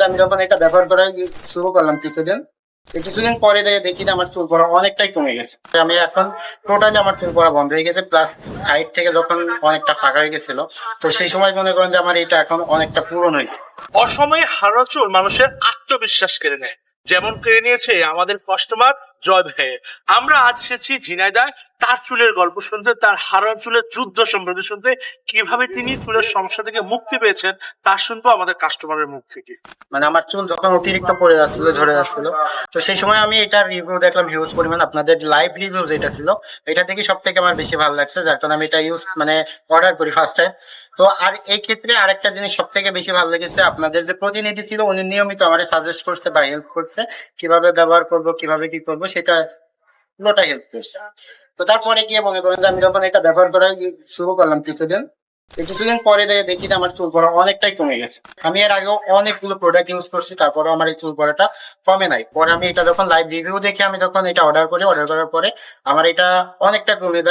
যে আমি যখন এটা ব্যবহার করা শুরু করলাম কিছুদিন পরে দেখি যে আমার চুল পড়া অনেকটাই কমে গেছে। আমি এখন টোটালি আমার চুল পড়া বন্ধ হয়ে গেছে, প্লাস সাইড থেকে যখন অনেকটা ফাঁকা হয়ে গেছিল, তো সেই সময় মনে করেন যে আমার এটা এখন অনেকটা পূরণ হয়েছে। অসময়ে হারানো চুল মানুষের আত্মবিশ্বাস কেড়ে নেয়, যেমন কেড়ে নিয়েছে আমাদের কাস্টমার জয় ভাই। আমরা আজ এসেছি ঝিনাইদহ তার চুলের গল্প শুনতে, তার হারানো চুলের যুদ্ধ সম্পর্কে শুনতে, কিভাবে তিনি চুলের সমস্যা থেকে মুক্তি পেয়েছেন তা শুনবো আমাদের কাস্টমারের মুখ থেকে। মানে আমার চুল যখন অতিরিক্ত পড়ে যাচ্ছিল, ঝরে যাচ্ছিল, তো সেই সময় আমি এটার রিভিউ দেখলাম, হিউজ পরিমাণ আপনাদের লাইভ রিভিউ যেটা ছিল এটা থেকে সব থেকে আমার বেশি ভালো লাগছে, যার কারণে আমি এটা অর্ডার করি ফার্স্ট টাইম। তো আর এই ক্ষেত্রে আরেকটা জিনিস সব থেকে বেশি ভালো লেগেছে, আপনাদের যে প্রতিনিধি ছিল উনি নিয়মিত আমার সাজেস্ট করছে বা হেল্প করছে, কিভাবে ব্যবহার করব, কিভাবে কি করবো, সেটা পুরোটা হেল্প করছে। তো তারপরে গিয়ে মনে করেন যে আমি যখন এটা ব্যবহার করা শুরু করলাম কিছুদিন পরে দেখি যে আমার চুল পড়া অনেকটাই কমে গেছে। আমি এর আগেও অনেকগুলো প্রোডাক্ট ইউজ করছি, তারপরে আমার এই চুল পড়াটা কমে নাই। পরে আমি এটা যখন লাইভ রিভিউ দেখে আমি যখন এটা অর্ডার করার পরে আমার এটা অনেকটা কমে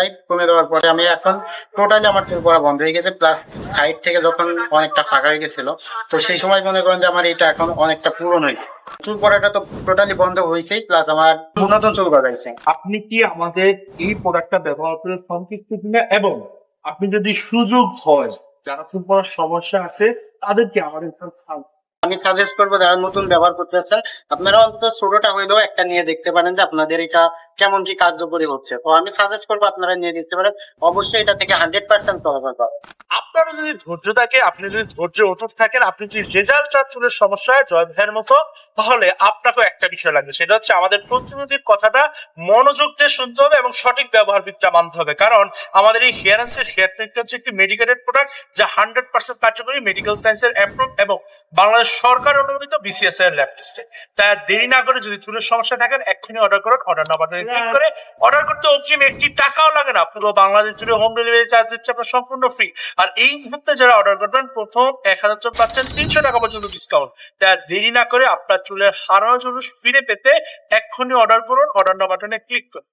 দেওয়ার পরে আমি এখন টোটালি আমার চুল পড়া বন্ধ হয়ে গেছে, প্লাস সাইড থেকে যখন অনেকটা ফাঁকা হয়ে গেছিল, তো সেই সময় মনে করেন যে আমার এটা এখন অনেকটা পূরণ হয়েছে। চুল পড়াটা তো টোটালি বন্ধ হয়েছেই, প্লাস আমার নতুন চুল গজাইছে। আপনি কি আমাদের এই প্রোডাক্টটা ব্যবহার করে সন্তুষ্ট কিনা, এবং আপনি যদি সুযোগ হয় যারা চুল পড়ার সমস্যা আছে তাদেরকে আমাদের আমি সাজেস্ট করবো যারা নতুন ব্যবহার করতে চাচ্ছেন, আপনারা অন্তত ছোটটা হইলেও একটা নিয়ে দেখতে পারেন যে আপনাদের এটা কেমন কি কার্যকরী হচ্ছে। তো আমি সাজেস্ট করবো আপনারা নিয়ে দেখতে পারেন, অবশ্যই এটা থেকে 100% প্রভাব পাবেন। আপনার যদি ধৈর্য থাকে, আপনি যদি ধৈর্য অটুট থাকেন, আপনি যদি রেজাল্ট চান চুলের সমস্যায় জয় ভাইয়ের মতো, তাহলে আপনাকেও একটা বিষয় লাগবে, সেটা হচ্ছে আমাদের প্রতিনিধির কথাটা মনোযোগ দিয়ে শুনতে হবে এবং সঠিক ব্যবহার বিদ্যা মানতে হবে। কারণ আমাদের এই হেয়ার অ্যান্ড হেয়ার ট্রিটমেন্ট হচ্ছে একটি মেডিকেটেড প্রোডাক্ট, যা 100% কার্যকরী, মেডিকেল সায়েন্সের অ্যাপ্রুভ এবং বাংলাদেশ সরকার অনুমোদিত BCS এর ল্যাব টেস্টে। তাই দেরি না করে যদি চুলের সমস্যা থাকেন, এক্ষুনি অর্ডার করুন। অর্ডার নাও বাটনে ক্লিক করে অর্ডার করতে অগ্রিম একটি টাকাও লাগে না। আপনাকে বাংলাদেশ জুড়ে হোম ডেলিভারি চার্জ দিচ্ছে আপনার সম্পূর্ণ ফ্রি। আর এই মুহূর্তে যারা অর্ডার করবেন, প্রথম 1000 জন পাচ্ছেন 300 টাকা পর্যন্ত ডিসকাউন্ট। তাই দেরি না করে আপনার চুলের হারানো চুল ফিরে পেতে এক্ষুনি অর্ডার করুন। অর্ডার নাও বাটনে ক্লিক করুন।